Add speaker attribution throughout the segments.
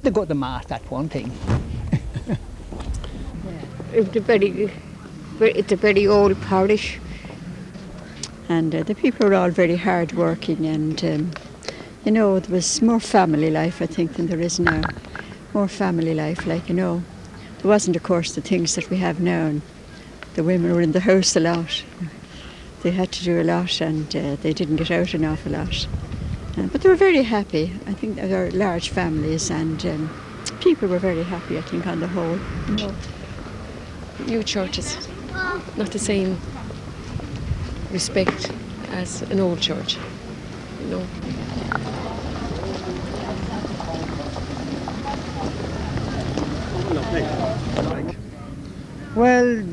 Speaker 1: to go to mass, that's one thing.
Speaker 2: It's a very old parish. And the people were all very hard working, and you know, there was more family life, I think, than there is now. More family life, like, you know. There wasn't, of course, the things that we have now, and the women were in the house a lot. They had to do a lot, and they didn't get out an awful lot. But they were very happy. I think they were large families, and people were very happy, I think, on the whole. You know.
Speaker 3: New churches, not the same respect as an old church, you know.
Speaker 4: Well,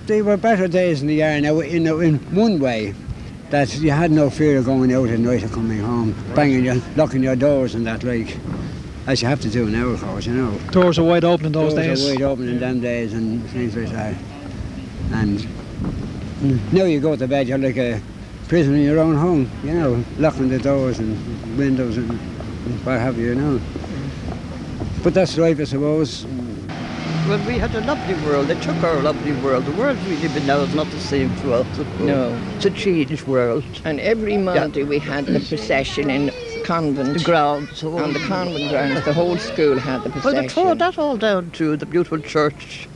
Speaker 4: they were better days in the year now, in one way, that you had no fear of going out at night or coming home, banging locking your doors and that, like, as you have to do now, of course, you know.
Speaker 5: Doors are wide open in those days.
Speaker 4: Doors are wide open in them days and things like that. And now you go to bed, you're like a prisoner in your own home, you know, locking the doors and windows and what have you, you know. But that's life, I suppose.
Speaker 6: Well, we had a lovely world. They took our lovely world. The world we live in now is not the same to us.
Speaker 7: No.
Speaker 6: It's a changed world.
Speaker 7: And every Monday we had the procession in convent.
Speaker 6: The grounds.
Speaker 7: On the convent grounds. The whole school had the procession.
Speaker 6: Well, they tore that all down too. The beautiful church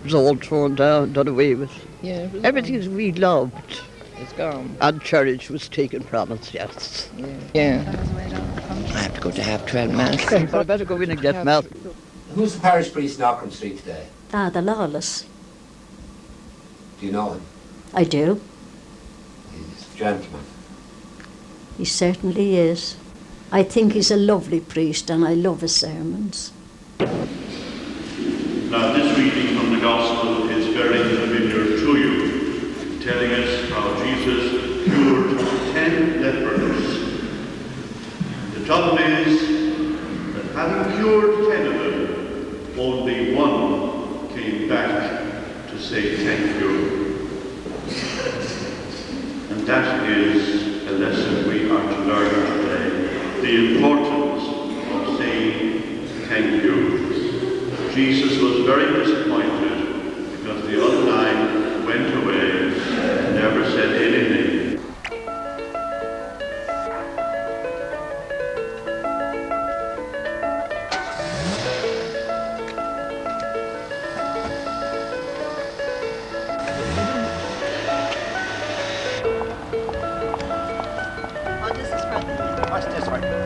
Speaker 6: was all torn down, done away with.
Speaker 7: Yeah,
Speaker 6: everything we loved.
Speaker 7: It's gone.
Speaker 6: And cherished was taken from us, yes.
Speaker 7: Yeah. I have to go to half 12 mass.
Speaker 6: But I better go in and get mass.
Speaker 8: Who's the parish priest in Auckland Street today?
Speaker 9: Father Lawless.
Speaker 8: Do you know him?
Speaker 9: I do.
Speaker 8: He's a gentleman.
Speaker 9: He certainly is. I think he's a lovely priest and I love his sermons.
Speaker 10: Now this reading from the Gospel is very familiar to you, telling us how Jesus cured 10 lepers. The trouble is that having cured 10 of them, only one came back to say thank you. And that is a lesson we are to learn today, the importance of saying thank you. Jesus was very disappointed because the other 9 went away and never said anything.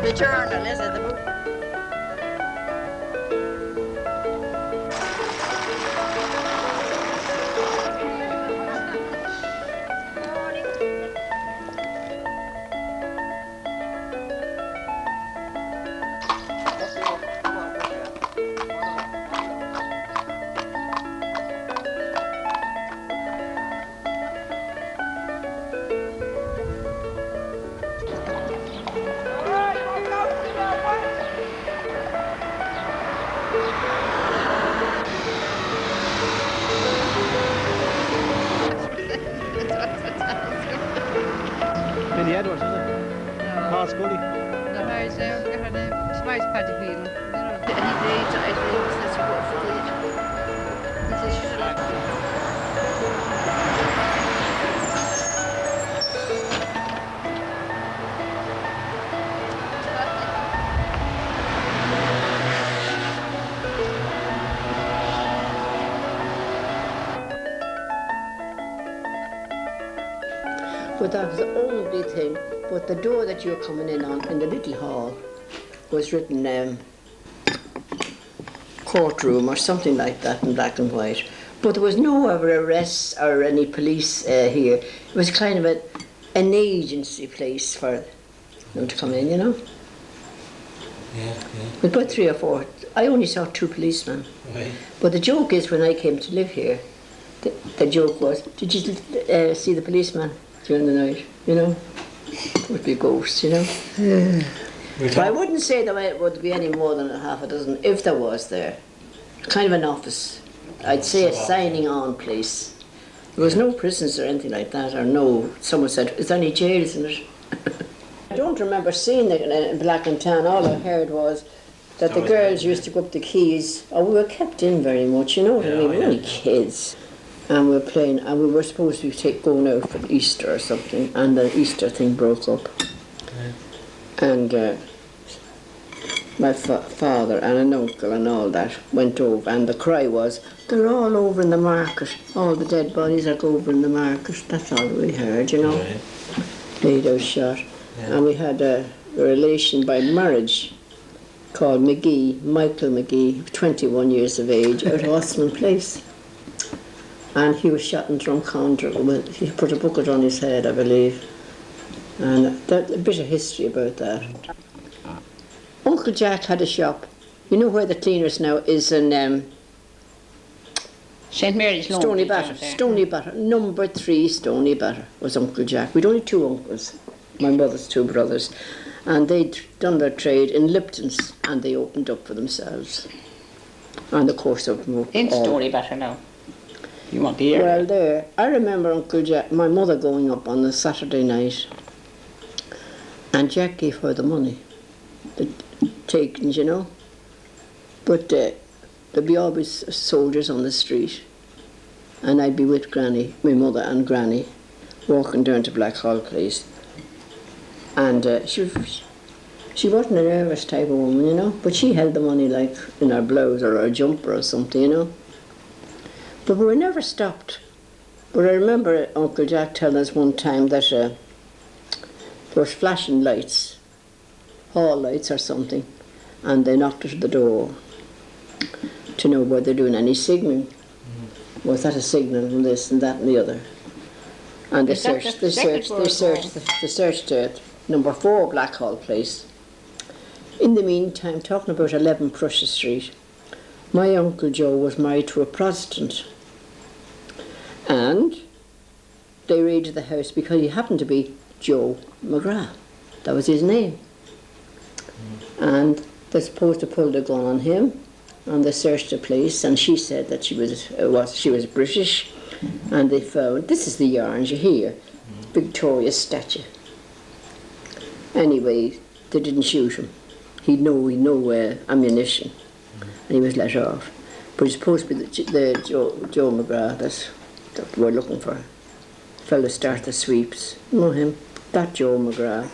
Speaker 9: The journal, is it? The book?
Speaker 11: But that was the only thing. But the door that you were coming in on, in the little hall, was written courtroom or something like that in black and white. But there was no other arrests or any police here. It was kind of an agency place for them to come in, you know.
Speaker 8: Yeah.
Speaker 11: With about 3 or 4. I only saw 2 policemen.
Speaker 8: Right.
Speaker 11: But the joke is, when I came to live here, the joke was, did you see the policeman during the night, you know? It would be a ghost, you know? Yeah. But I wouldn't say there would be any more than a half a dozen, if there was there. Kind of an office. I'd say a signing on place. There was no prisons or anything like that, or no, someone said, is there any jails in it? I don't remember seeing it in Black and Tan. All I heard was that the girls used to go up the quays. Oh, we were kept in very much, you know what I mean? We were only kids. And we were playing, and we were supposed to be going out for Easter or something, and the Easter thing broke up. And my father and an uncle and all that went over, and the cry was, they're all over in the market. All the dead bodies are over in the market. That's all we heard, you know. Laid out shot. And we had a relation by marriage called McGee, Michael McGee, 21 years of age, out of Osman Place. And he was shot in Drumcondra. He put a bucket on his head, I believe. And that, a bit of history about that. Uncle Jack had a shop. You know where the cleaners now is in
Speaker 7: St. Mary's Lawn.
Speaker 11: Stoneybatter. Number 3 Stoneybatter was Uncle Jack. We'd only 2 uncles, my mother's 2 brothers. And they'd done their trade in Lipton's, and they opened up for themselves. And of course,
Speaker 7: In Stoneybatter now. You want to hear?
Speaker 11: Well, there. I remember Uncle Jack, my mother going up on a Saturday night, and Jack gave her the money, the takings, you know. But there'd be always soldiers on the street, and I'd be with Granny, my mother and Granny, walking down to Blackhall Place. And she wasn't a nervous type of woman, you know, but she held the money like in her blouse or her jumper or something, you know. But we were never stopped. But I remember Uncle Jack telling us one time that there was flashing lights, hall lights or something, and they knocked at the door to know whether they're doing any signalling. Was that a signal and this and that and the other? And they searched number 4 Blackhall Place. In the meantime, talking about 11 Prussia Street, my Uncle Joe was married to a Protestant. And they raided the house because he happened to be Joe McGrath. That was his name. And they're supposed to pull the gun on him, and they searched the place, and she said that she was British, and they found, this is the yarns you hear, Victoria's statue. Anyway, they didn't shoot him. He'd no ammunition, and he was let off. But he's supposed to be the Joe McGrath that we're looking for. Fellow start the sweeps. You know him? That Joe McGrath.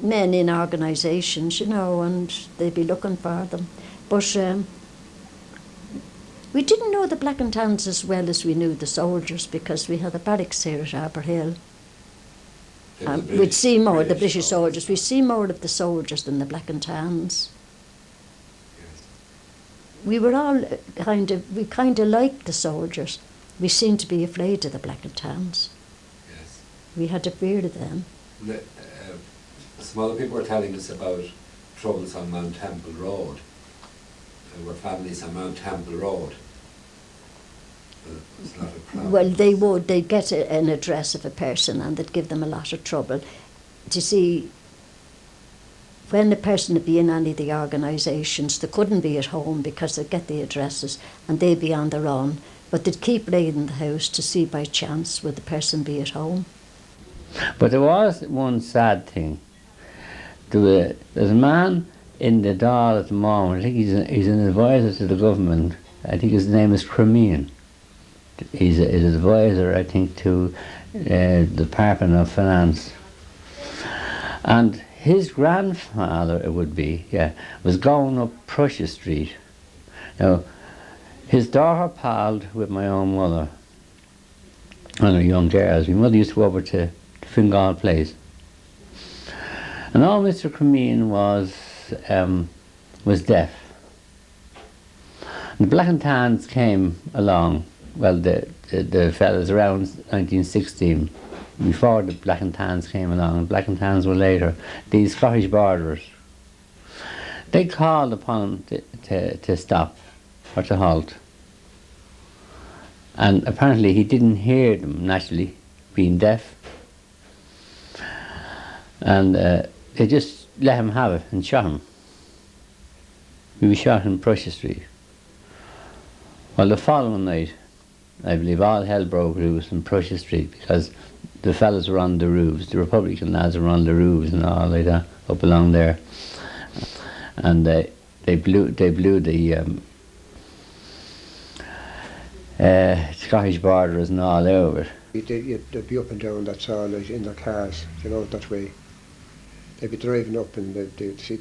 Speaker 9: Men in organisations, you know, and they'd be looking for them. But we didn't know the Black and Tans as well as we knew the soldiers, because we had the barracks here at Arbor Hill. We'd see more of the British soldiers. We'd see more of the soldiers than the Black and Tans. We were all kind of liked the soldiers. We seemed to be afraid of the Black and Tans.
Speaker 8: Yes.
Speaker 9: We had a fear of them.
Speaker 8: Some other people were telling us about troubles on Mount Temple Road. There were families on Mount Temple Road. It was a lot of problems.
Speaker 9: Well, they'd get an address of a person, and they'd give them a lot of trouble. To see, when the person would be in any of the organisations, they couldn't be at home because they'd get the addresses and they'd be on their own. But they'd keep raiding the house to see by chance would the person be at home.
Speaker 1: But there was one sad thing. There's a man in the Dáil at the moment. I think he's an advisor to the government. I think his name is Crimean. He's an advisor, I think, to the Department of Finance. And his grandfather, it would be, was going up Prussia Street. Now, his daughter palled with my own mother and her young girls. My mother used to go over to Fingal Place. And all Mr. Crimean was deaf. And the Black and Tans came along, well, the fellas around 1916, before the Black and Tans came along. The Black and Tans were later. These Scottish borderers, they called upon him to stop or to halt. And apparently he didn't hear them, naturally, being deaf. And they just let him have it and shot him. He was shot in Prussia Street. Well, the following night, I believe all hell broke loose in Prussia Street because the fellas were on the roofs, the Republican lads were on the roofs and all like that, up along there. And they blew the Scottish borders and all over.
Speaker 5: They'd be up and down that saw like, in their cars, you know, that way. They'd be driving up and they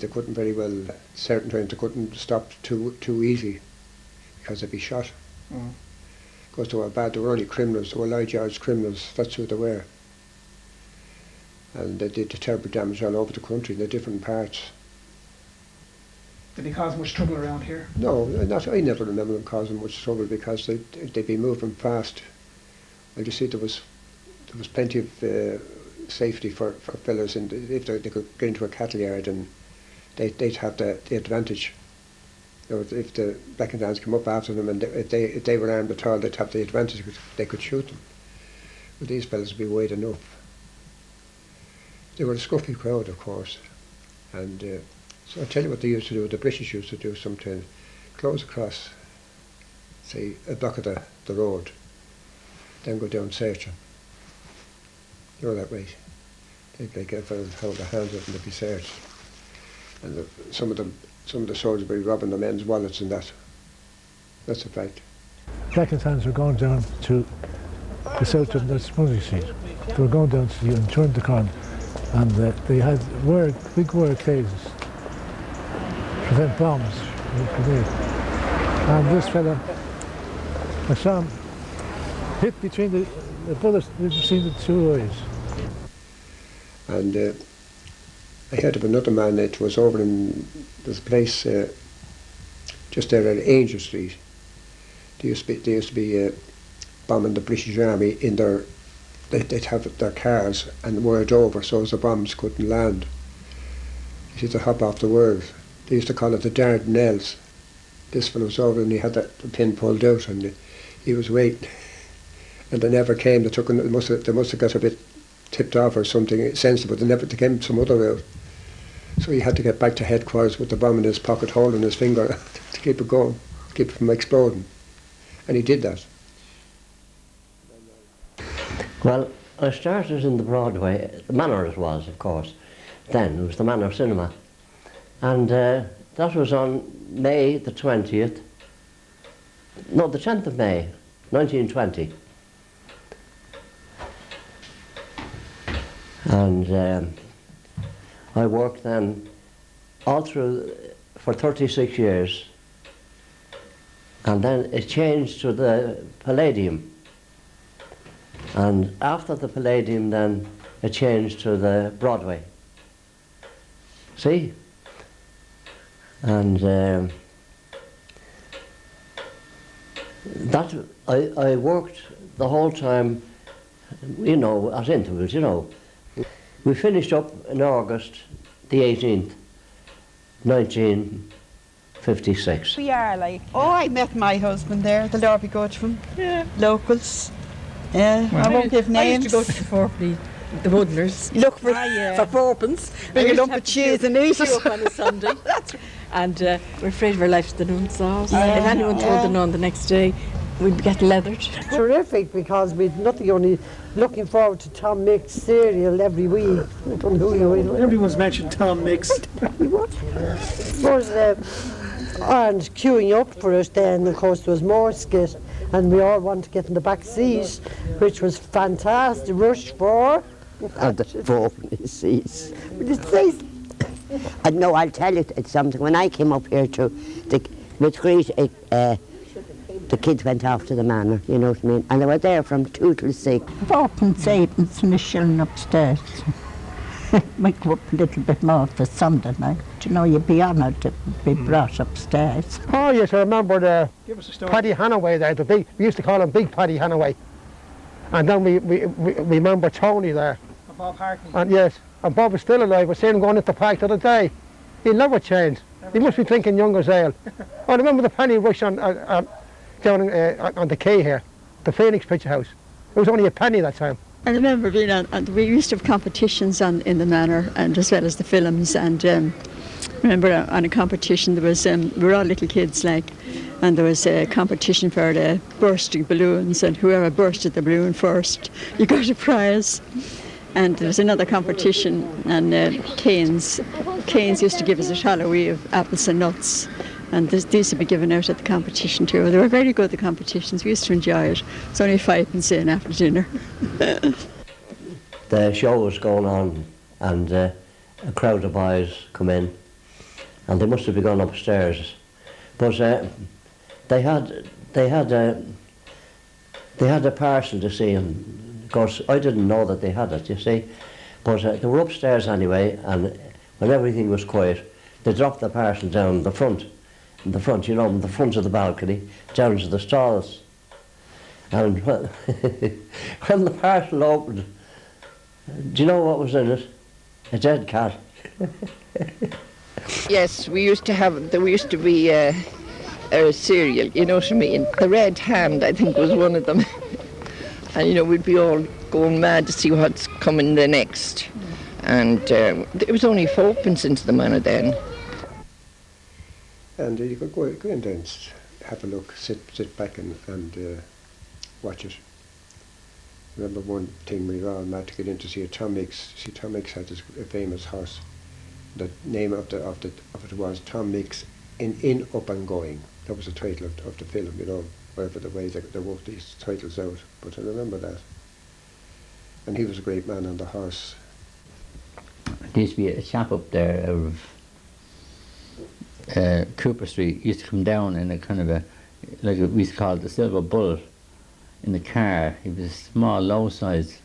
Speaker 5: couldn't very well, certain times they couldn't stop too easy because they'd be shot. Because they were bad, they were only criminals, they were Lloyd George criminals, that's who they were. And they did terrible damage all over the country in the different parts.
Speaker 12: Did they cause much trouble around here?
Speaker 5: No, I never remember them causing much trouble because they'd be moving fast. Well, you see, there was plenty of safety for fellas, and if they could get into a cattle yard, and they'd have the advantage. You know, if the Black and Tans come up after them, and if they were armed at all, they'd have the advantage. They could shoot them. But these fellas would be wide enough. They were a scruffy crowd, of course, and so I'll tell you what they used to do. The British used to do sometimes, close across, say, a block of the road, then go down searching. You know that way. They'd like hold their hands up and they'd be searched. And some of the soldiers would be robbing the men's wallets and that. That's a fact.
Speaker 13: Black and Tans were going down to the south of the smuggling street. They were going down to and turned the corner, and they had big wire cages to prevent bombs. And this fella, I saw him hit between the bullets between the two eyes.
Speaker 5: And I heard of another man that was over in this place just there at Angel Street. They used to be bombing the British Army in their. They'd have their cars and wired over so as the bombs couldn't land. You see, to hop off the wires. They used to call it the Dardanelles. This fellow was over and he had the pin pulled out and he was waiting. And they never came. They must have got a bit tipped off or something sensible. They came some other route. So he had to get back to headquarters with the bomb in his pocket, holding his finger to keep it going, keep it from exploding. And he did that.
Speaker 14: Well, I started in the Broadway, the Manor it was, of course. Then it was the Manor Cinema. And that was on May the 20th, no, the 10th of May, 1920. And I worked then all through for 36 years. And then it changed to the Palladium. And after the Palladium then it changed to the Broadway. See? And that I worked the whole time, you know, at intervals, you know. We finished up in August the 18th, 1956.
Speaker 15: We are like, I met my husband there, the Lord be good to him. Yeah. Locals. Yeah, well, I won't give names.
Speaker 3: I used to go to Fourpenny, the Woodlers.
Speaker 15: Look for fourpence. Bring a lump of cheese and eat it.
Speaker 3: Up on a Sunday. And we're afraid of our lives to the nuns' house. If anyone told the nun the next day, we'd get leathered.
Speaker 16: Terrific, because we'd nothing, only looking forward to Tom Mix cereal every week. I don't know who you are.
Speaker 12: Everyone's mentioned Tom Mix.
Speaker 16: What? And queuing up for it then, of course, there was more skit, and we all wanted to get in the back seat, which was fantastic. Rush for.
Speaker 17: The four seats. No, I'll tell you it's something. When I came up here with Greece, the kids went off to the manor, you know what I mean? And they were there from 2 till 6.
Speaker 18: Fourpence, eightpence and a shilling upstairs. Might go up a little bit more for Sunday night. You know, you'd be honoured to be brought upstairs.
Speaker 13: Oh yes, I remember the Paddy Hanaway there, we used to call him Big Paddy Hanaway. And then we remember Tony there.
Speaker 12: And Bob Hartney.
Speaker 13: And yes, and Bob is still alive. I seen him going into the park the other day. He'll never change. He must be drinking Younger's ale. I remember the penny rush down on the quay here, the Phoenix Picture House. It was only a penny that time.
Speaker 2: I remember being we used to have competitions in the manor, and as well as the films. And remember on a competition there was we were all little kids and there was a competition for the bursting balloons, and whoever bursted the balloon first, you got a prize. And there was another competition, and Canes used to give us a shallowy of apples and nuts, and these used to be given out at the competition too. They were very good, the competitions. We used to enjoy it. It's only 5 in after dinner.
Speaker 14: The show was going on, and a crowd of boys come in, and they must have been going upstairs, but they had a parcel to see, and of course I didn't know that they had it, you see, but they were upstairs anyway, and when everything was quiet, they dropped the parcel down the front, you know, in the front of the balcony, down to the stalls, and when the parcel opened, do you know what was in it? A dead cat.
Speaker 7: Yes, we used to be a cereal, you know what I mean? The Red Hand, I think, was one of them. And, you know, we'd be all going mad to see what's coming the next. And it was only 4p into the manor then.
Speaker 5: And you could go in there and have a look, sit back and watch it. I remember one thing we were all mad to get in to see Tom Mix. See, Tom Mix had this a famous horse. The name of it was Tom Mix in Up and Going. That was the title of the film, you know, whatever the way they worked these titles out. But I remember that. And he was a great man on the horse.
Speaker 1: There used to be a chap up there out of Cooper Street. He used to come down in a kind of we used to call it the Silver Bull, in the car. He was a small, low-sized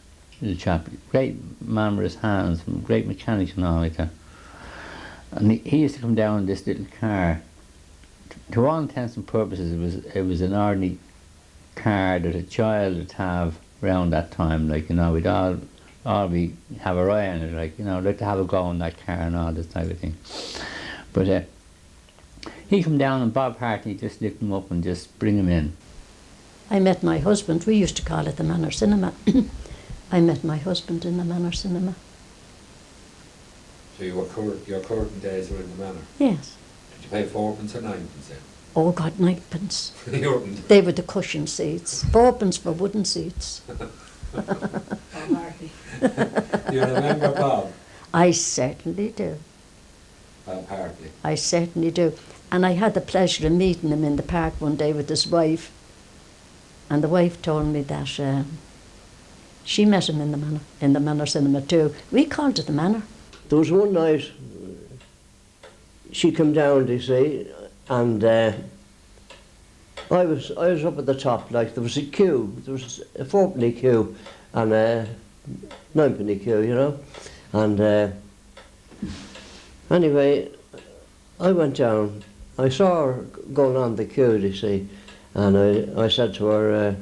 Speaker 1: little chap. Great man with his hands, great mechanics and all like that. And he used to come down in this little car. To all intents and purposes, it was an ordinary car that a child would have around that time. Like, you know, we'd all be have a eye on it. Like, you know, like to have a go in that car and all this type of thing. But he come down and Bob Hartley just lift him up and just bring him in.
Speaker 9: I met my husband. We used to call it the Manor Cinema. I met my husband in the Manor Cinema.
Speaker 8: So your curtain days were in the manor?
Speaker 9: Yes.
Speaker 8: Did you pay 4p or 9p then?
Speaker 9: Oh God, 9p.
Speaker 8: You weren't.
Speaker 9: They were the cushion seats. 4p for wooden seats.
Speaker 8: Do you remember Bob?
Speaker 9: I certainly do.
Speaker 8: Bob Hartley.
Speaker 9: I certainly do. And I had the pleasure of meeting him in the park one day with his wife. And the wife told me that she met him in the Manor Cinema too. We called it the Manor.
Speaker 14: There was one night, she came down, you see, and I was up at the top, like there was a queue, there was a 4p queue and a 9p queue, you know. And anyway, I went down, I saw her going on the queue, you see, and I said to her,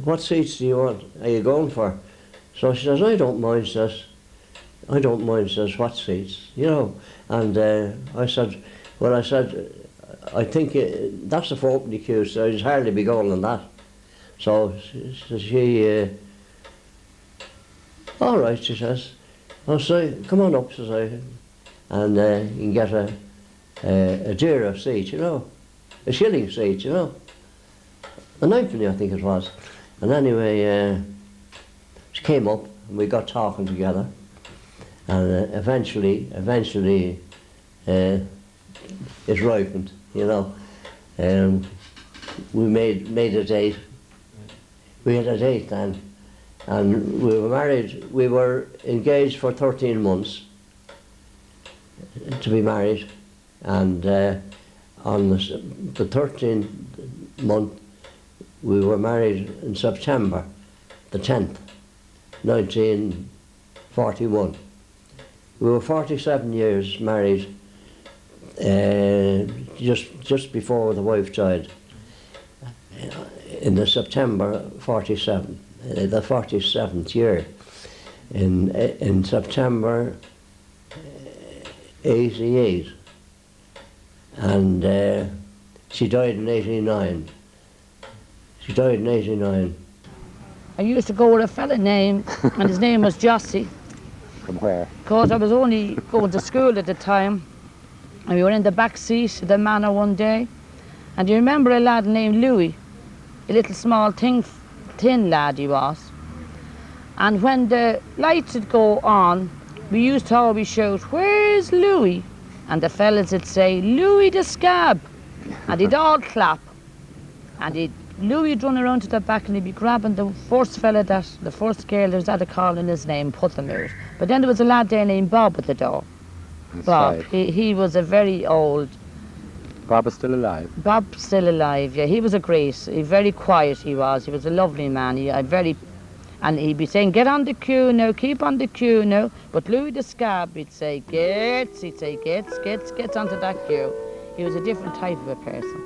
Speaker 14: what seats do you want? Are you going for? So she says, I don't mind, says, what seats, you know. And I said, I think that's the 4p queue, so I'd hardly be going on that. So she all right, she says. I'll say, come on up, says I, and you can get a dearer seat, you know. A shilling seat, you know. A 9p, I think it was. And anyway, she came up and we got talking together. And eventually it ripened, you know. We made a date. We had a date then. And we were married, we were engaged for 13 months to be married. And on the 13th month, we were married in September the 10th, 1941. We were 47 years married, just before the wife died, in the September 47, the 47th year. In September 88. And she died in 89. She died in 89.
Speaker 19: I used to go with a fella named, and his name was Jossie.
Speaker 20: From where?
Speaker 19: Because I was only going to school at the time, and we were in the back seat of the manor one day. And do you remember a lad named Louis? A little small thin lad he was. And when the lights would go on, we used to always shout, "Where's Louis?" And the fellas would say, "Louis the Scab." And they'd all clap. And Louis would run around to the back and he'd be grabbing the first fella the first girl that was at a call in his name, put them out. But then there was a lad there named Bob at the door.
Speaker 1: That's
Speaker 19: Bob,
Speaker 1: right.
Speaker 19: he was a very old.
Speaker 1: Bob is still alive.
Speaker 19: Bob's still alive, yeah. He was very quiet he was. He was a lovely man. And he'd be saying, "Get on the queue now, keep on the queue now." But Louis the Scab, he'd say, gets onto that queue. He was a different type of a person.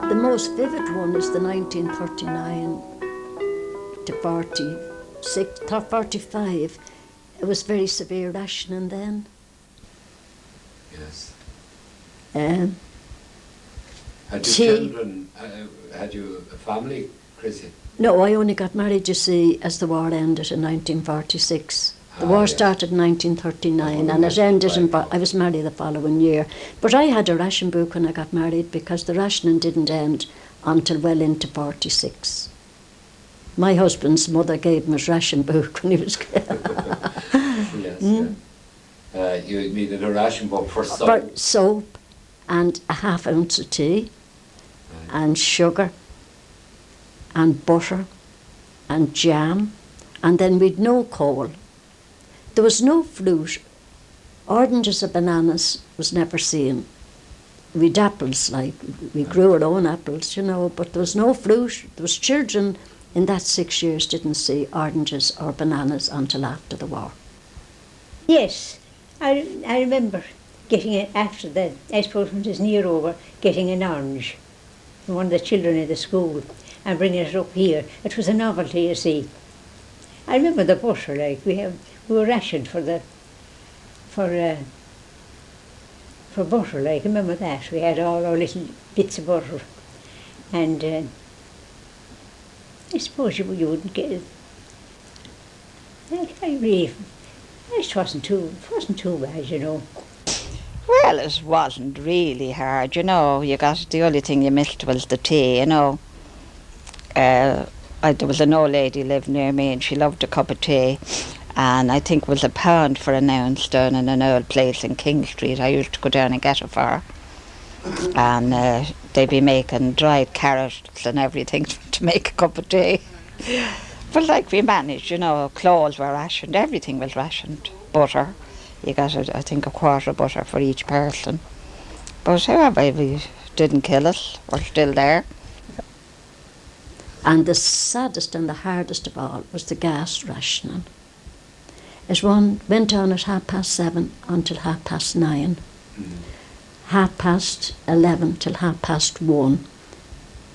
Speaker 9: The most vivid one is the 1939 to 46, 45. It was very severe rationing then.
Speaker 8: Yes. Had you children, had you a family, Chrissy?
Speaker 9: No, I only got married, you see, as the war ended in 1946. The war started in 1939 and it ended I was married the following year. But I had a ration book when I got married because the rationing didn't end until well into 46. My husband's mother gave him his ration book when he was...
Speaker 8: Yes, you needed a ration book for soap.
Speaker 9: For soap and a half ounce of tea and sugar and butter and jam, and then we'd no coal. There was no fruit. Oranges or bananas was never seen. We'd apples, like we grew our own apples, you know, but there was no fruit. There was children in that 6 years didn't see oranges or bananas until after the war.
Speaker 20: Yes, I remember getting it after that, I suppose when it was near over, getting an orange from one of the children in the school and bringing it up here. It was a novelty, you see. I remember the butter, like we were rationed for butter, like, remember that? We had all our little bits of butter. And I suppose you wouldn't get it. It wasn't too bad, you know.
Speaker 18: Well, it wasn't really hard, you know. The only thing you missed was the tea, you know. There was an old lady lived near me and she loved a cup of tea. And I think it was £1 for an ounce down in an old place in King Street. I used to go down and get it for her. And they'd be making dried carrots and everything to make a cup of tea. But like we managed, you know, clothes were rationed, everything was rationed. Butter, you got, I think, a quarter of butter for each person. But however, we didn't kill it. We're still there.
Speaker 9: And the saddest and the hardest of all was the gas rationing. It went on at 7:30 until 9:30, 11:30 till 1:30,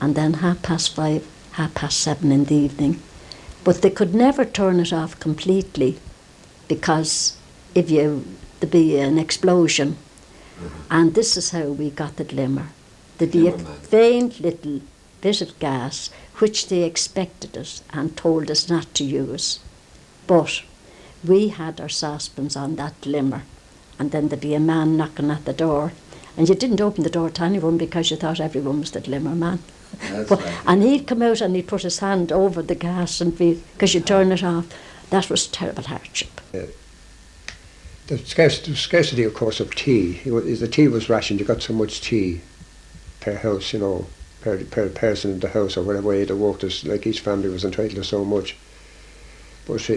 Speaker 9: and then 5:30, 7:30 in the evening. But they could never turn it off completely because there'd be an explosion. And this is how we got the glimmer. There'd be a faint little bit of gas which they expected us and told us not to use. But we had our saucepans on that glimmer, and then there'd be a man knocking at the door, and you didn't open the door to anyone because you thought everyone was the glimmer man. And he'd come out and he'd put his hand over the gas and because you turn it off. That was terrible hardship.
Speaker 5: The scarcity, of course, of tea. The tea was rationed. You got so much tea per house, you know, per person in the house or whatever way they worked. Like each family was entitled to so much. But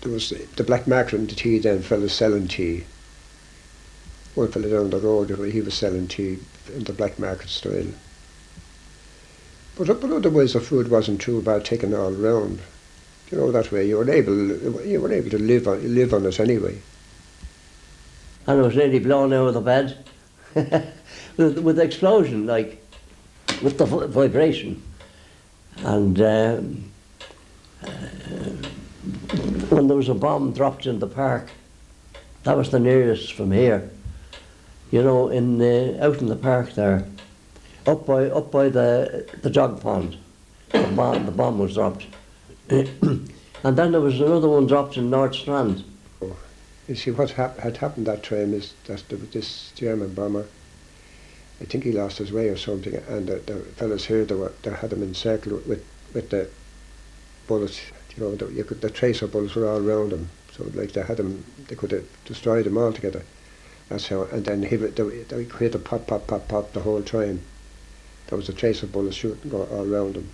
Speaker 5: there was the black market in the tea then, fellas selling tea. One fella down the road, he was selling tea in the black market style. But otherwise the food wasn't too bad taken all round. You know, that way you were able to live on it anyway.
Speaker 14: And it was nearly blown out of the bed with the explosion, like with the vibration. And when there was a bomb dropped in the park, that was the nearest from here. You know, out in the park there, up by the jog pond, the bomb was dropped. And then there was another one dropped in North Strand.
Speaker 5: You see, what had happened that time is that there was this German bomber. I think he lost his way or something, and the fellas here, they had him encircled with the bullets. You know, the tracer bullets were all around him. So like they could have destroyed him altogether. That's how. And then they hit a pop the whole time. There was a tracer bullet shooting all around him.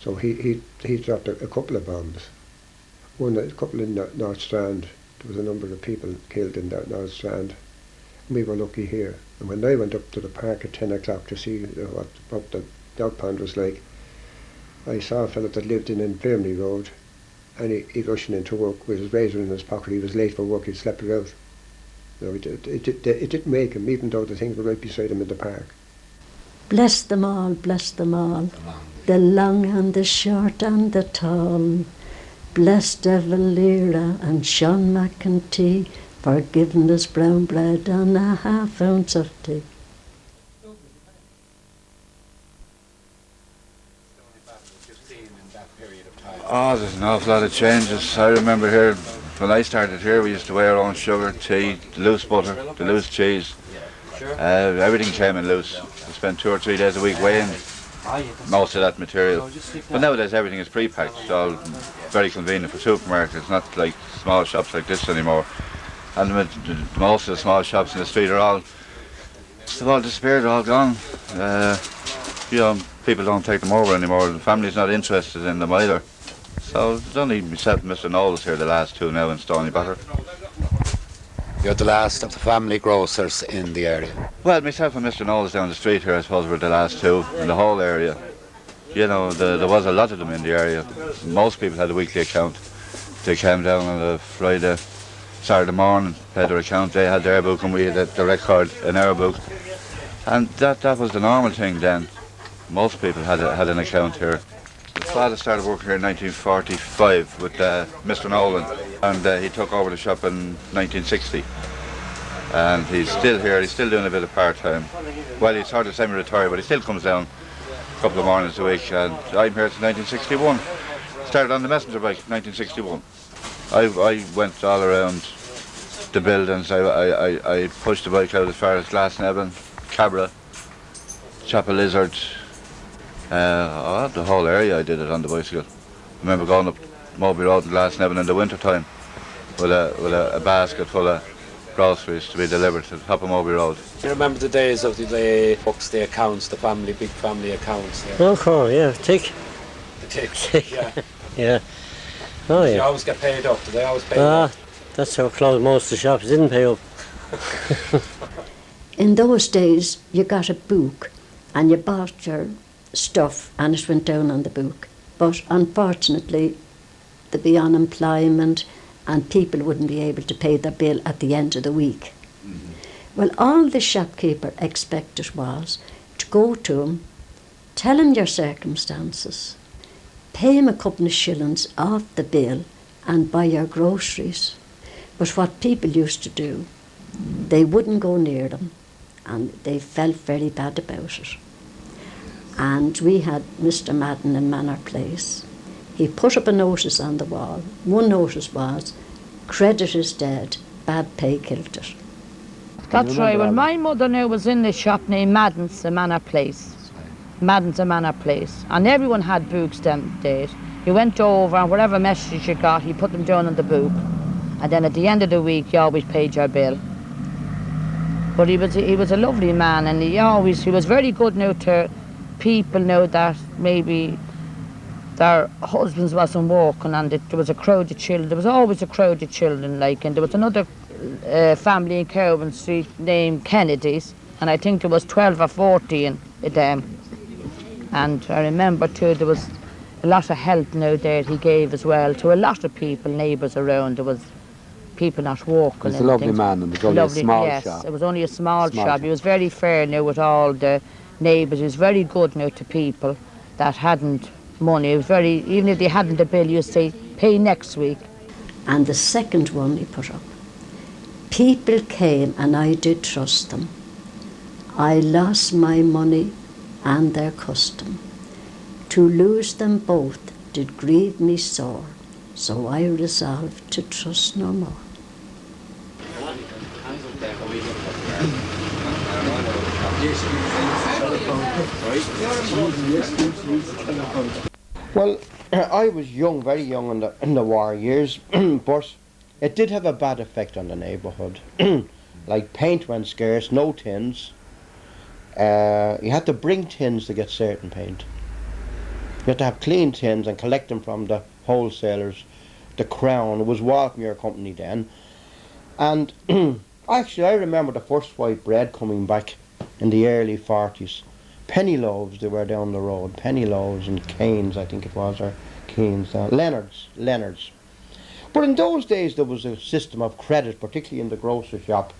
Speaker 5: So he dropped a couple of bombs. A couple in North Strand. There was a number of people killed in that North Strand. And we were lucky here. And when I went up to the park at 10 o'clock to see what the dog pond was like, I saw a fellow that lived in Infirmary Road, and he rushing into work with his razor in his pocket. He was late for work, he'd slept it out. No, it didn't make him, even though the things were right beside him in the park.
Speaker 9: Bless them all, the long and the short and the tall. Bless Devil Lyra and Sean McEntee for giving us brown bread and a half ounce of tea.
Speaker 21: Oh, there's an awful lot of changes. I remember here, when I started here, we used to weigh our own sugar, tea, the loose butter, the loose cheese. Everything came in loose. We spent 2 or 3 days a week weighing most of that material. But nowadays everything is pre-packed. It's all very convenient for supermarkets, not like small shops like this anymore. And most of the small shops in the street they've all disappeared, they're all gone. You know, people don't take them over anymore. The family's not interested in them either. So there's only myself and Mr. Knowles here, the last two now in Stoneybatter.
Speaker 22: You're the last of the family grocers in the area?
Speaker 21: Well, myself and Mr. Knowles down the street here, I suppose, were the last two in the whole area. You know, there was a lot of them in the area. Most people had a weekly account. They came down on a Friday, Saturday morning, paid their account. They had their book and we had the record in our book. And that was the normal thing then. Most people had an account here. My father started working here in 1945 with Mr. Nolan, and he took over the shop in 1960. And he's still here, he's still doing a bit of part-time. Well, he's sort of semi-retired, but he still comes down a couple of mornings a week, and I'm here since 1961. Started on the messenger bike in 1961. I went all around the buildings. I pushed the bike out as far as Glasnevin, Cabra, Chapel Lizard, the whole area I did it on the bicycle. I remember going up Moby Road in Glasnevin in the winter time with a basket full of groceries to be delivered to the top of Moby Road.
Speaker 22: Do you remember the days of the books, the accounts, the big family accounts? Yeah.
Speaker 23: Oh, cool, yeah, tick.
Speaker 22: The tick, yeah.
Speaker 23: Yeah. Oh,
Speaker 22: Did
Speaker 23: yeah.
Speaker 22: you always get paid up? Did they always pay up?
Speaker 23: That's how close most of the shops didn't pay up.
Speaker 9: In those days, you got a book and you bought your stuff and it went down on the book. But unfortunately, there'd be unemployment and people wouldn't be able to pay their bill at the end of the week. Well, all the shopkeeper expected was to go to him, tell him your circumstances, pay him a couple of shillings off the bill and buy your groceries. But what people used to do, they wouldn't go near them and they felt very bad about it. And we had Mr. Madden in Manor Place. He put up a notice on the wall. One notice was, credit is dead, bad pay killed it.
Speaker 19: That's right. Well, my mother now was in the shop named Madden's in Manor Place. Madden's in Manor Place. And everyone had books them days. You went over and whatever message you got, you put them down on the book. And then at the end of the week, you always paid your bill. But he was a lovely man, and he was very good now to people now that maybe their husbands wasn't working and there was a crowd of children. There was always a crowd of children, like, and there was another family in Cowan Street named Kennedy's, and I think there was 12 or 14 of them. And I remember too, there was a lot of help now there he gave as well to a lot of people, neighbours around. There was people not working.
Speaker 8: He's a lovely man, and it was only a small
Speaker 19: yes,
Speaker 8: shop.
Speaker 19: It was only a small shop. He was very fair now with all the neighbours. He was very good now to people that hadn't money. He was very, even if they hadn't a bill, you'd say, pay next week.
Speaker 9: And the second one he put up, people came and I did trust them. I lost my money and their custom. To lose them both did grieve me sore, so I resolved to trust no more.
Speaker 4: Well, I was young, very young in the war years, but it did have a bad effect on the neighbourhood. Like paint went scarce, no tins. You had to bring tins to get certain paint. You had to have clean tins and collect them from the wholesalers. The Crown, it was Walkmere Company then. And actually I remember the first white bread coming back in the early 40s. Penny loaves, they were down the road. Penny loaves and Canes, I think it was, or Canes, Leonard's. But in those days there was a system of credit, particularly in the grocery shop.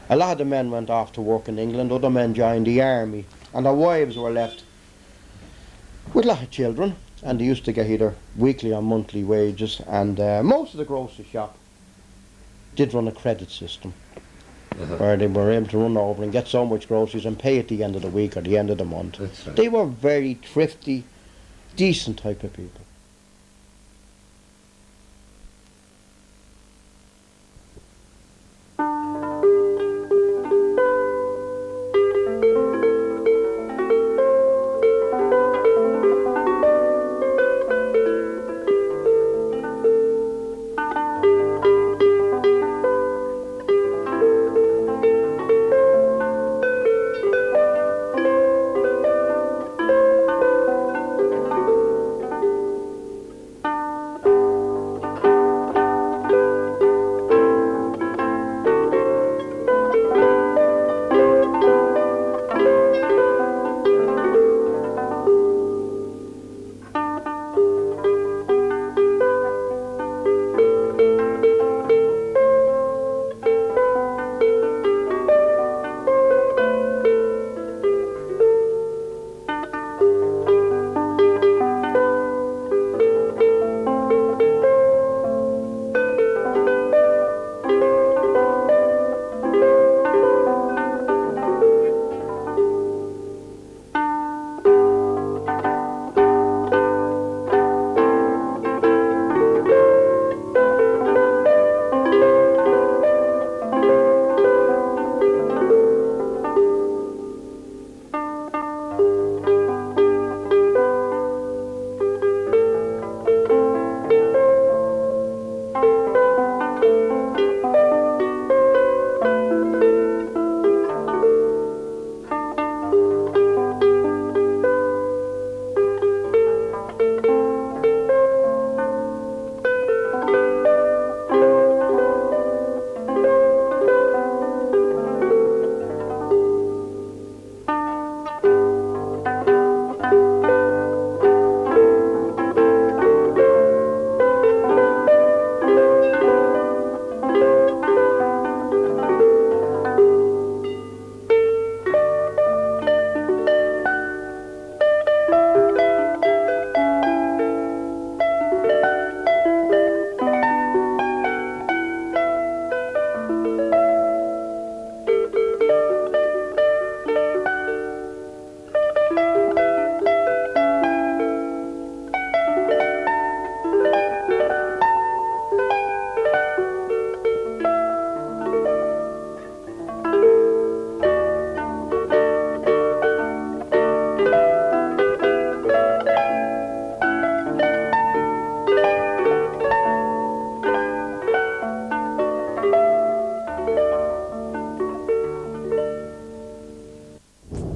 Speaker 4: A lot of the men went off to work in England, other men joined the army, and their wives were left with a lot of children, and they used to get either weekly or monthly wages, and most of the grocery shop did run a credit system. Where they were able to run over and get so much groceries and pay at the end of the week or the end of the month.
Speaker 8: Right.
Speaker 4: They were very thrifty, decent type of people.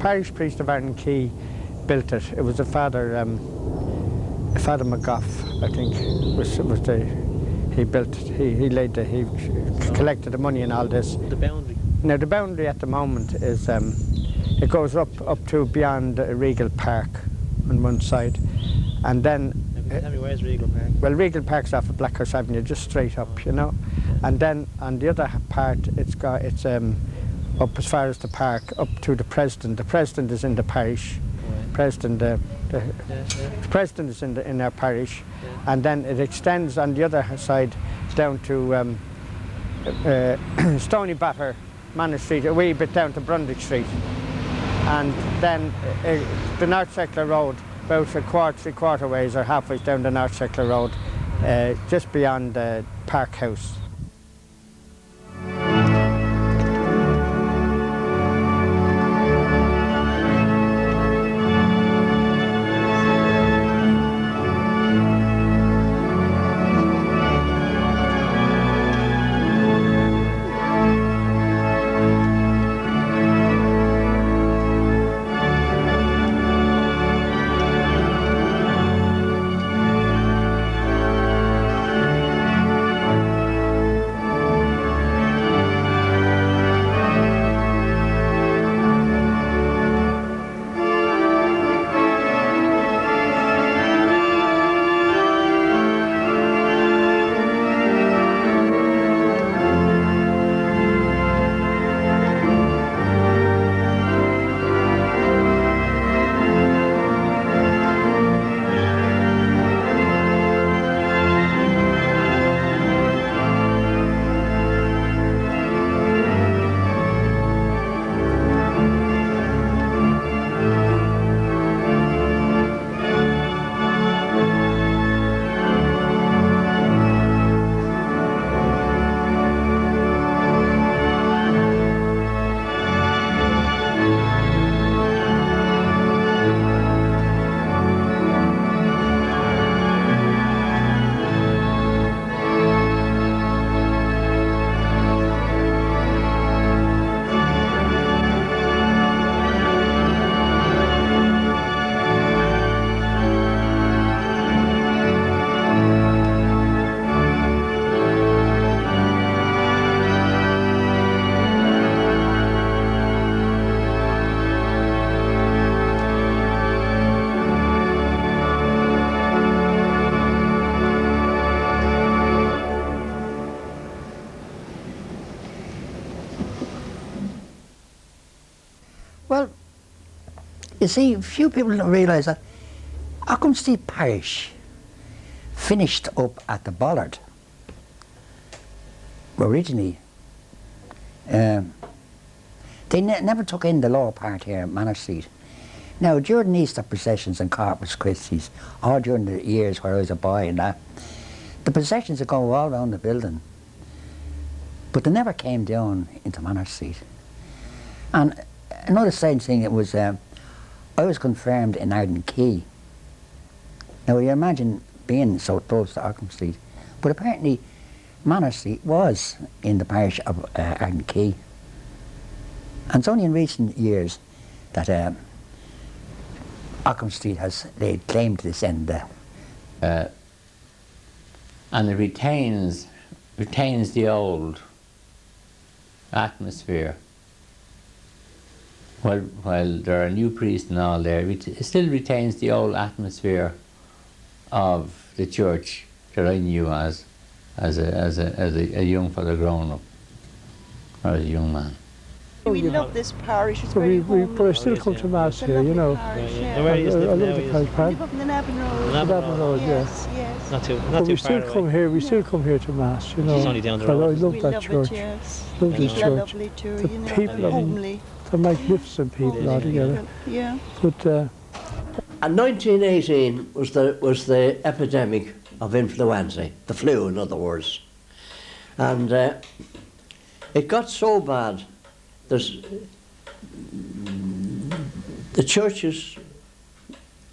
Speaker 13: parish priest of Byrne Key built it. It was a Father McGough, I think, he built it. He collected the money and all this.
Speaker 6: The boundary?
Speaker 13: Now the boundary at the moment is, it goes up to beyond Regal Park on one side, and then...
Speaker 6: Tell me, where's Regal Park?
Speaker 13: Well, Regal Park's off of Blackhurst Avenue, just straight up, you know. And then on the other part, it's up as far as the park, up to the President. The President is in the parish. President, the President is in our parish, and then it extends on the other side down to Stoneybatter Manor Street, a wee bit down to Brundage Street, and then the North Seckler Road, about three-quarter ways or halfway down the North Seckler Road, just beyond the Park House.
Speaker 10: Well, you see, few people don't realise that Auchensteed Parish finished up at the Bollard. Originally, they never took in the lower part here at Manor Street. Now, during Easter processions and Corpus Christi, or during the years where I was a boy and that, the processions would go all around the building, but they never came down into Manor Street. And another strange thing, it was, I was confirmed in Arden Quay. Now, you imagine being so close to Auchensteed, but apparently Manor Street was in the parish of Arden Quay. And it's only in recent years that Auchensteed has laid claim to this end.
Speaker 1: And it retains the old atmosphere. While there are new priests and all there, it still retains the old atmosphere of the church that I knew as a young fellow growing up, or as a young man.
Speaker 15: We love this parish, it's very homely.
Speaker 13: But I still come to Mass here, you know.
Speaker 6: Where are you living now?
Speaker 15: We live up in the Navan Road.
Speaker 6: Navan
Speaker 13: Road,
Speaker 15: yes, yes.
Speaker 6: Not too
Speaker 13: But we
Speaker 6: far
Speaker 13: still
Speaker 6: away.
Speaker 13: come here. We still come here to Mass, you know.
Speaker 6: It's only down the
Speaker 13: But
Speaker 6: road.
Speaker 13: I love
Speaker 15: We
Speaker 13: that
Speaker 15: love
Speaker 13: church.
Speaker 15: it, yes.
Speaker 13: Love this
Speaker 15: People are
Speaker 13: church.
Speaker 15: lovely too,
Speaker 13: The
Speaker 15: you know,
Speaker 13: people are
Speaker 15: homely.
Speaker 13: they're magnificent people altogether.
Speaker 15: Yeah.
Speaker 13: But
Speaker 14: And 1918 was the epidemic of influenza, the flu, in other words, and it got so bad. The churches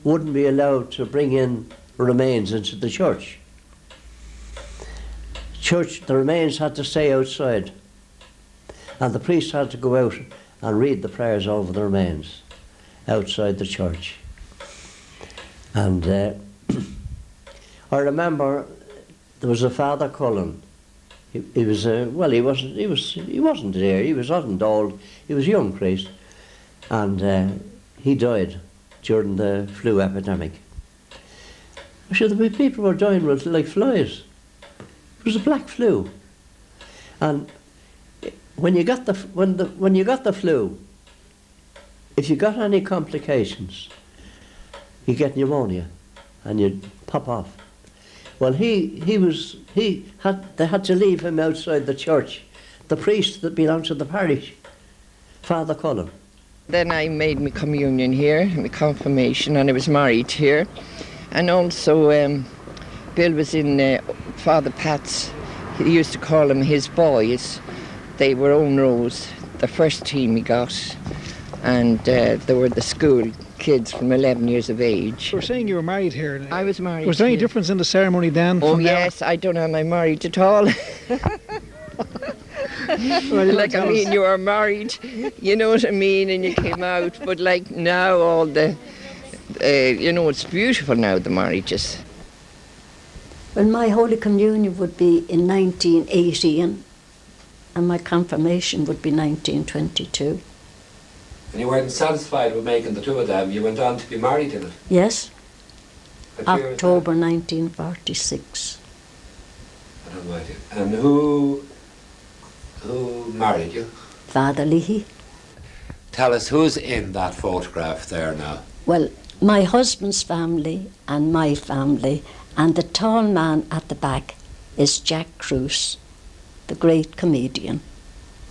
Speaker 14: wouldn't be allowed to bring in remains into the church. The remains had to stay outside, and the priest had to go out and read the prayers over the remains. outside the church. And I remember there was a Father Cullen. He was well, he wasn't there. He wasn't old. He was a young priest, and he died during the flu epidemic. I'm sure the people were dying with like flies. It was a black flu, and when you got the flu, if you got any complications, you get pneumonia, and you'd pop off. Well, they had to leave him outside the church. The priest that belonged to the parish, Father Cullen.
Speaker 7: Then I made my communion here, my confirmation, and I was married here. And also, Bill was in Father Pat's. He used to call them his boys. They were own rows, the first team he got, and they were the school kids from 11 years of age.
Speaker 12: You were saying you were married here.
Speaker 7: I was married.
Speaker 12: Was there any
Speaker 7: here.
Speaker 12: difference in the ceremony then?
Speaker 7: Oh
Speaker 12: from now?
Speaker 7: yes, I don't know, am I married at all? Like, I mean, you were married, you know what I mean, and you came out, but like now all the, you know, it's beautiful now, the marriages.
Speaker 9: Well, my Holy Communion would be in 1918 and my confirmation would be 1922.
Speaker 8: And you weren't satisfied with making the two of them, you went on to be married in it?
Speaker 9: Yes.
Speaker 8: What year was that?
Speaker 9: October 1946.
Speaker 8: I don't know idea. And who married you?
Speaker 9: Father Leahy.
Speaker 8: Tell us who's in that photograph there now.
Speaker 9: Well, my husband's family and my family, and the tall man at the back is Jack Cruz, the great comedian.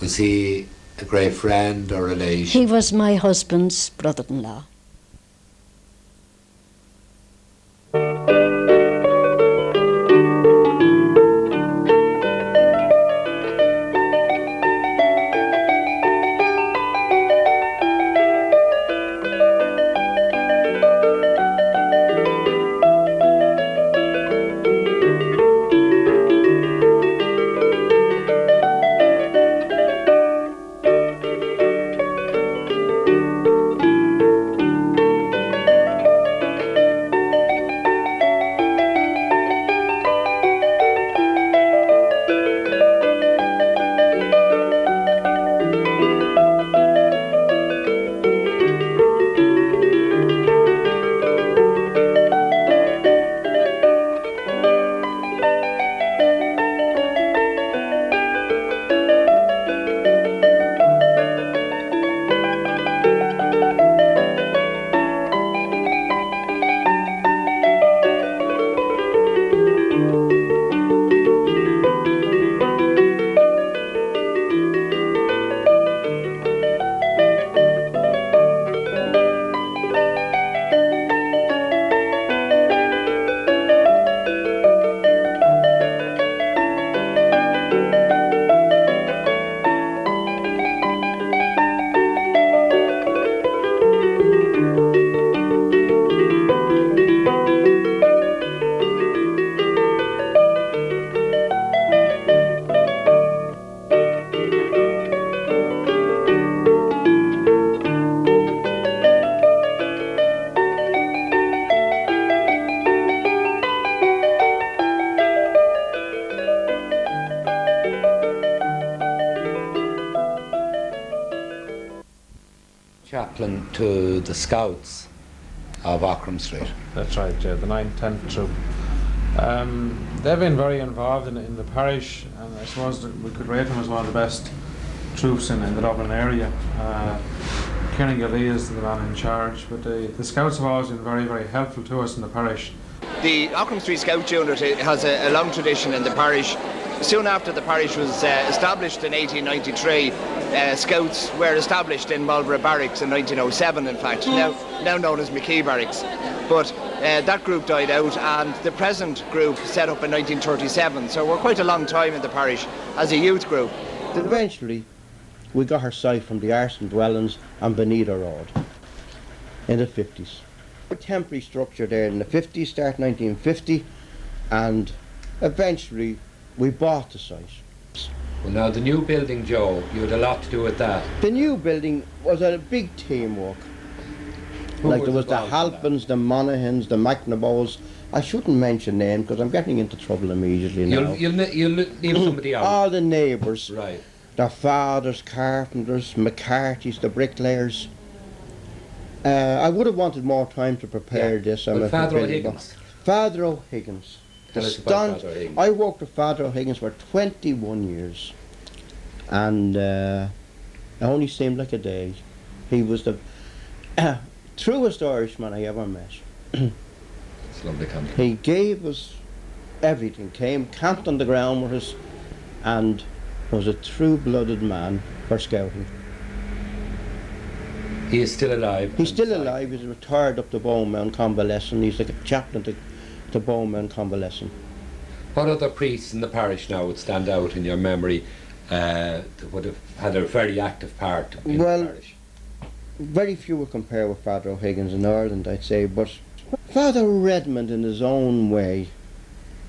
Speaker 8: Was he a great friend or relation?
Speaker 9: He was my husband's brother-in-law.
Speaker 8: Chaplain to the Scouts of Ockram Street.
Speaker 3: That's right, yeah, the 9th, 10th troop. They've been very involved in the parish, and I suppose that we could rate them as one of the best troops in the Dublin area. Kieran Gilley is the man in charge, but the Scouts have always been very, very helpful to us in the parish.
Speaker 11: The Ockram Street Scout Unit has a long tradition in the parish. Soon after the parish was established in 1893, Scouts were established in Marlborough Barracks in 1907, in fact, now known as McKee Barracks. But that group died out, and the present group set up in 1937, so we're quite a long time in the parish as a youth group.
Speaker 4: Then eventually we got our site from the Arson Dwellings on Benita Road in the 50s. A temporary structure there in the 50s, start 1950, and eventually we bought the site.
Speaker 8: Well, now the new building, Joe, you had a lot to do with that.
Speaker 4: The new building was a big teamwork. Like there was the Halpins, the Monaghan's, the McNabowes. I shouldn't mention names because I'm getting into trouble immediately now.
Speaker 8: You'll leave somebody out.
Speaker 4: All the neighbours.
Speaker 8: Right.
Speaker 4: Their fathers, carpenters, McCarthy's, the bricklayers. I would have wanted more time to prepare this.
Speaker 8: Father O'Higgins.
Speaker 4: Father O'Higgins.
Speaker 8: Tell us about Father O'Higgins.
Speaker 4: I worked with Father O'Higgins for 21 years. And it only seemed like a day. He was the truest Irishman I ever met.
Speaker 8: It's lovely country.
Speaker 4: He gave us everything, camped on the ground with us, and was a true-blooded man for scouting.
Speaker 8: He is still alive?
Speaker 4: He's still alive. He's retired up to Bowmount Convalescent. He's like a chaplain to Bowmount Convalescent.
Speaker 8: What other priests in the parish now would stand out in your memory that would have had a very active part in the parish?
Speaker 4: Very few would compare with Father O'Higgins in Ireland, I'd say, but Father Redmond in his own way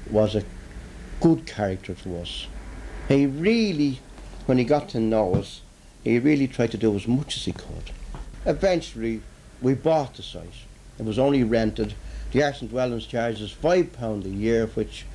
Speaker 4: was a good character to us. He really, when he got to know us, he really tried to do as much as he could. Eventually, we bought the site. It was only rented. The Arts and Dwellings charged us £5 a year, which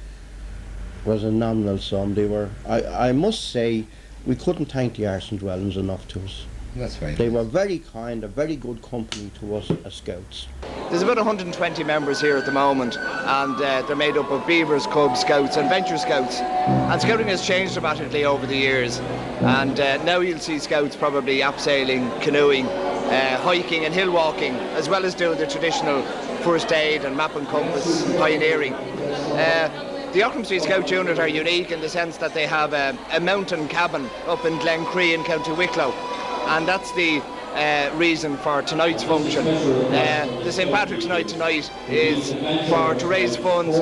Speaker 4: was a nominal sum. They were, I must say, we couldn't thank the Arts and Dwellings enough to us.
Speaker 8: That's right.
Speaker 4: They were very kind, a very good company to us as scouts.
Speaker 11: There's about 120 members here at the moment, and they're made up of Beavers, Cubs, Scouts and Venture Scouts. And scouting has changed dramatically over the years, and now you'll see Scouts probably abseiling, canoeing, hiking and hill walking, as well as doing the traditional first aid and map and compass and pioneering. The Auckland Street Scout unit are unique in the sense that they have a mountain cabin up in Glencree in County Wicklow, and that's the reason for tonight's function. The St Patrick's Night tonight is to raise funds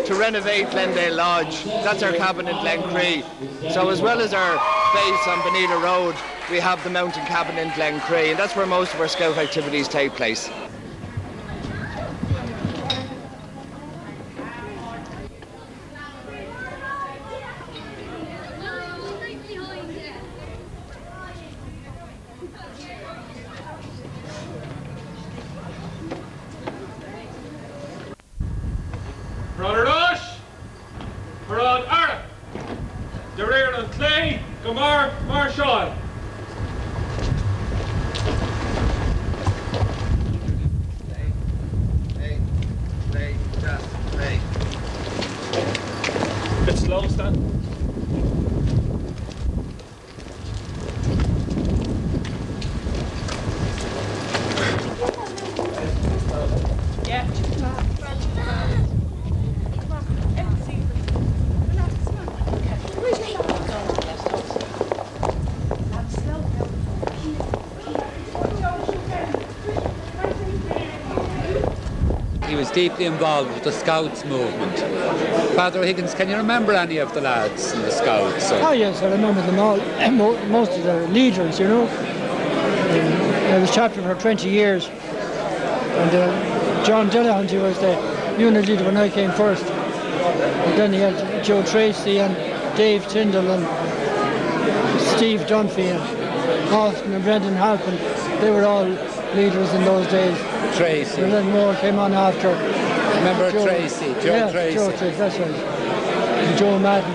Speaker 11: to renovate Glendale Lodge. That's our cabin in Glencree. So as well as our base on Bonita Road, we have the mountain cabin in Glencree, and that's where most of our scout activities take place.
Speaker 16: Brother Rush, Brother Arra, the rear on Clay, Gamar, Marshall. Bit slow, Stan. Yeah.
Speaker 17: He was deeply involved with the Scouts movement. Father O'Higgins, can you remember any of the lads in the Scouts?
Speaker 13: Oh yes, I remember them all, most of the leaders, you know. I was chaplain for 20 years, and John Delahanty was the unit leader when I came first. And then he had Joe Tracy and Dave Tyndall and Steve Dunphy and Austin and Brendan Halpin. They were all leaders in those days.
Speaker 17: Tracy.
Speaker 13: And then more came on after.
Speaker 17: Remember Joe, Tracy? Joe Tracy.
Speaker 13: Joe Tracy, that's right. And Joe Madden.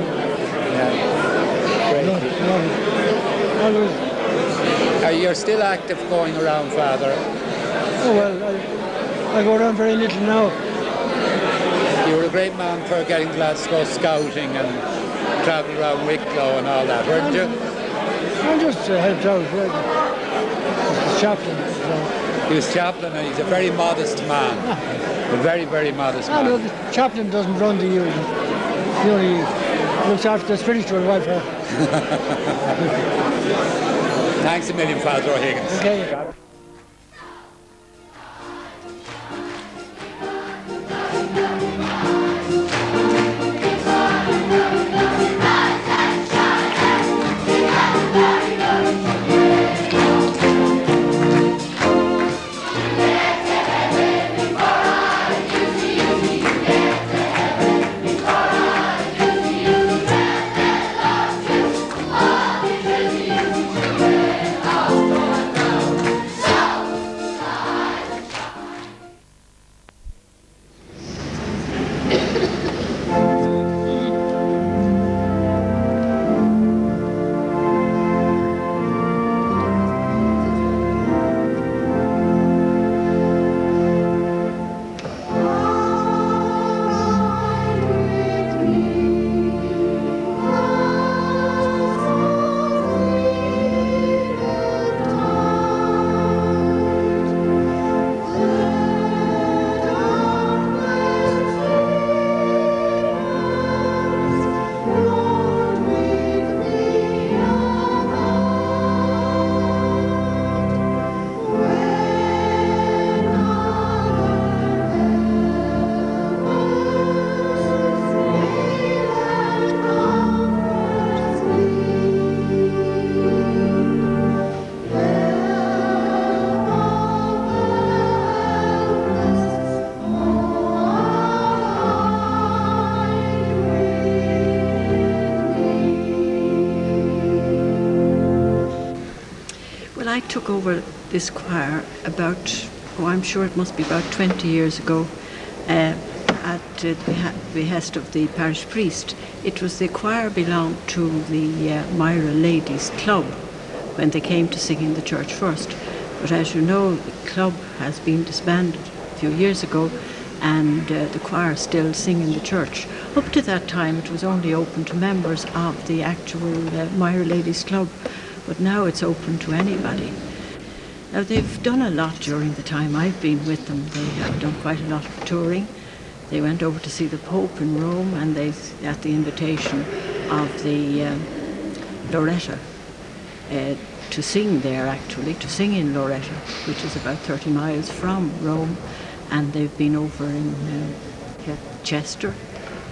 Speaker 17: Yeah. You're still active going around, Father?
Speaker 13: Oh well, I go around very little now.
Speaker 17: You were a great man for getting the lads to go scouting and travel around Wicklow and all that, weren't you?
Speaker 13: I just helped out. I was chaplain.
Speaker 17: He was chaplain, and he's a very modest man. A very, very modest man.
Speaker 13: No, the chaplain doesn't run the unit. He only looks after the spiritual welfare.
Speaker 17: Thanks a million, Father O'Higgins.
Speaker 13: Okay.
Speaker 2: Well, I took over this choir about, I'm sure it must be about 20 years ago, at the behest of the parish priest. It was the choir belonged to the Myra Ladies Club when they came to sing in the church first. But as you know, the club has been disbanded a few years ago, and the choir still sing in the church. Up to that time it was only open to members of the actual Myra Ladies Club, but now it's open to anybody. Now they've done a lot during the time I've been with them. They have done quite a lot of touring. They went over to see the Pope in Rome, and they, at the invitation of the Loretta, to sing there actually, to sing in Loretta, which is about 30 miles from Rome. And they've been over in Chester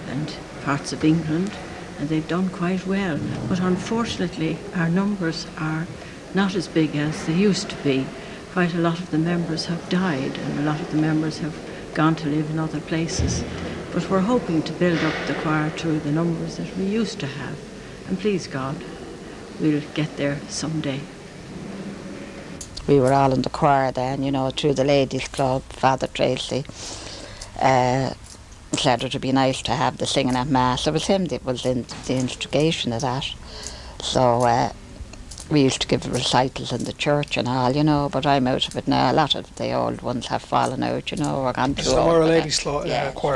Speaker 2: and parts of England, and they've done quite well. But unfortunately, our numbers are not as big as they used to be. Quite a lot of the members have died, and a lot of the members have gone to live in other places. But we're hoping to build up the choir to the numbers that we used to have. And please God, we'll get there someday.
Speaker 18: We were all in the choir then, you know, through the ladies' club. Father Tracy said it would be nice to have the singing at Mass. It was him that was in the instigation of that. So we used to give recitals in the church and all, you know, but I'm out of it now. A lot of the old ones have fallen out, you know, or gone too old.
Speaker 12: The Moral Ladies Choir.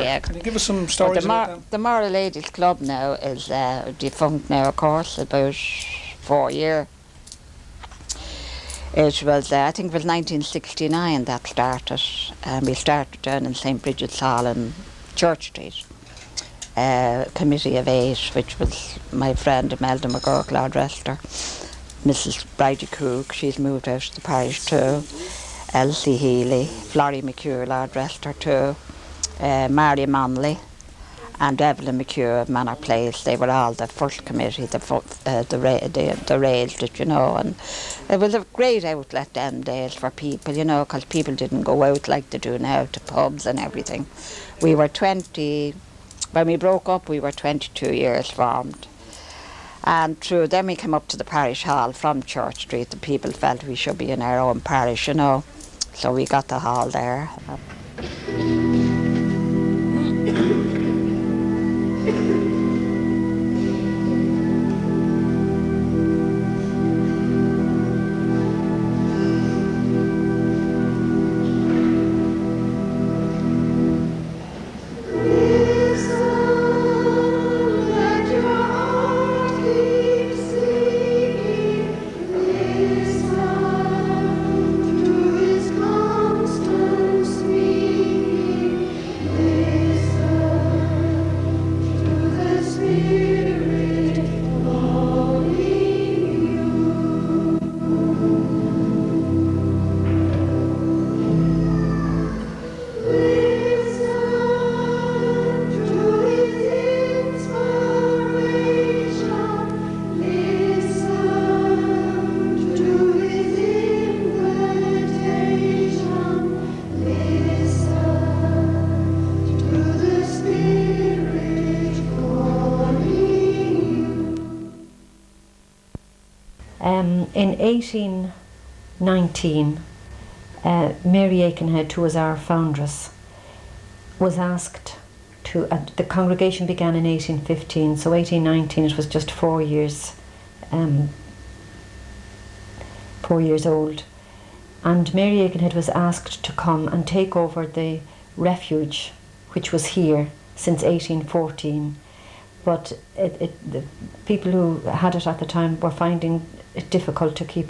Speaker 18: Yeah.
Speaker 12: Can you give us some stories about them?
Speaker 18: The Moral Ladies Club now is defunct now, of course, about 4 years. It was, I think it was 1969 that started, and we started down in St. Bridget's Hall in Church Street. Committee of 8, which was my friend Imelda McGurk, Lord rest her, Mrs. Bridie Cook, she's moved out of the parish too, Elsie Healy, Florrie McHugh, Lord rest her too, Mary Monley, and Evelyn McHugh of Manor Place. They were all the first committee, the raised it, you know, and it was a great outlet them days for people, you know, because people didn't go out like they do now to pubs and everything. We were 20, when we broke up we were 22 years formed. And through then we came up to the parish hall from Church Street. The people felt we should be in our own parish, you know, so we got the hall there.
Speaker 20: In 1819, Mary Aikenhead, who was our foundress, was asked to, the congregation began in 1815, so 1819 it was just 4 years, 4 years old. And Mary Aikenhead was asked to come and take over the refuge, which was here since 1814. But the people who had it at the time were finding it difficult to keep